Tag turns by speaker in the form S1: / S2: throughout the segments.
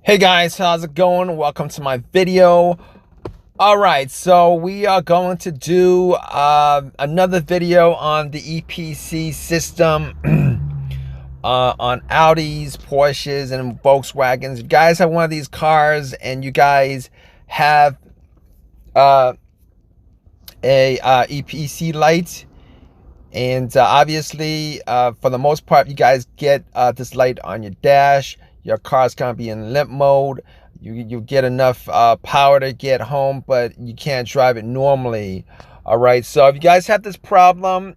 S1: Hey guys, how's it going? Welcome to my video. All right, so we are going to do another video on the EPC system on Audis, Porsches, and Volkswagens. If you guys have one of these cars and you guys have a EPC light, and obviously for the most part you guys get this light on your dash. Your car's gonna be in limp mode. You get enough power to get home, but you can't drive it normally. All right, so if you guys have this problem,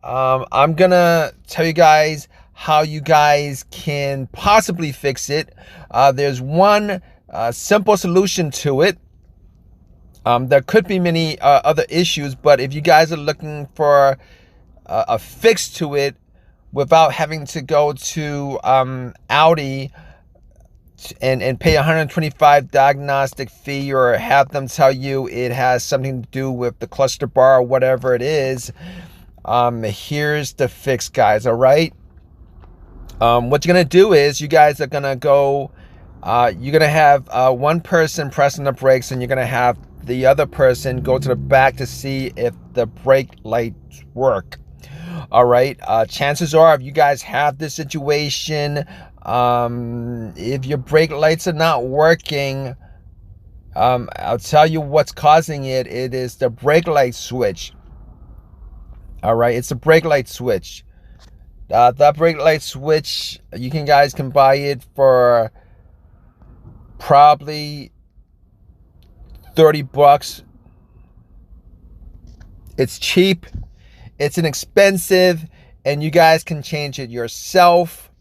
S1: I'm gonna tell you guys how you guys can possibly fix it. There's one simple solution to it. There could be many other issues, but if you guys are looking for a fix to it without having to go to Audi and pay $125 diagnostic fee, or have them tell you it has something to do with the cluster bar or whatever it is, here's the fix, guys. All right, what you're gonna do is you guys are gonna go, you're gonna have one person pressing the brakes, and you're gonna have the other person go to the back to see if the brake lights work. All right, chances are, if you guys have this situation, if your brake lights are not working, I'll tell you what's causing it. It is the brake light switch. All right, it's the brake light switch. That brake light switch, you guys can buy it for probably $30. It's cheap, it's inexpensive, and you guys can change it yourself.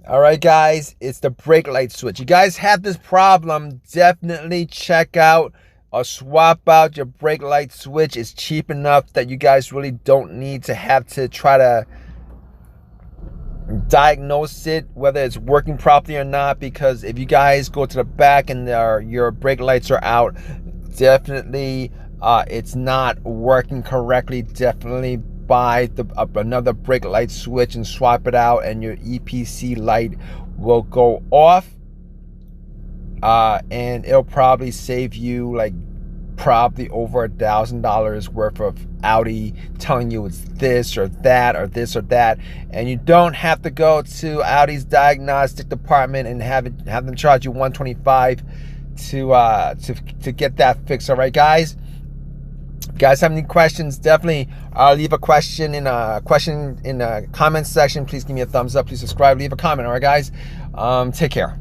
S1: All right, guys, it's the brake light switch. You guys have this problem, definitely check out or swap out your brake light switch. It's cheap enough that you guys really don't need to have to try to diagnose it, whether it's working properly or not, because if you guys go to the back and your brake lights are out, definitely it's not working correctly. Definitely buy another brake light switch and swap it out, and your EPC light will go off, and it'll probably save you like probably over $1,000 worth of Audi telling you it's this or that or this or that, and you don't have to go to Audi's diagnostic department and have them charge you $125 to get that fixed. All right, guys. If you guys have any questions, definitely leave a question in the comment section. Please give me a thumbs up. Please subscribe. Leave a comment. All right, guys. Take care.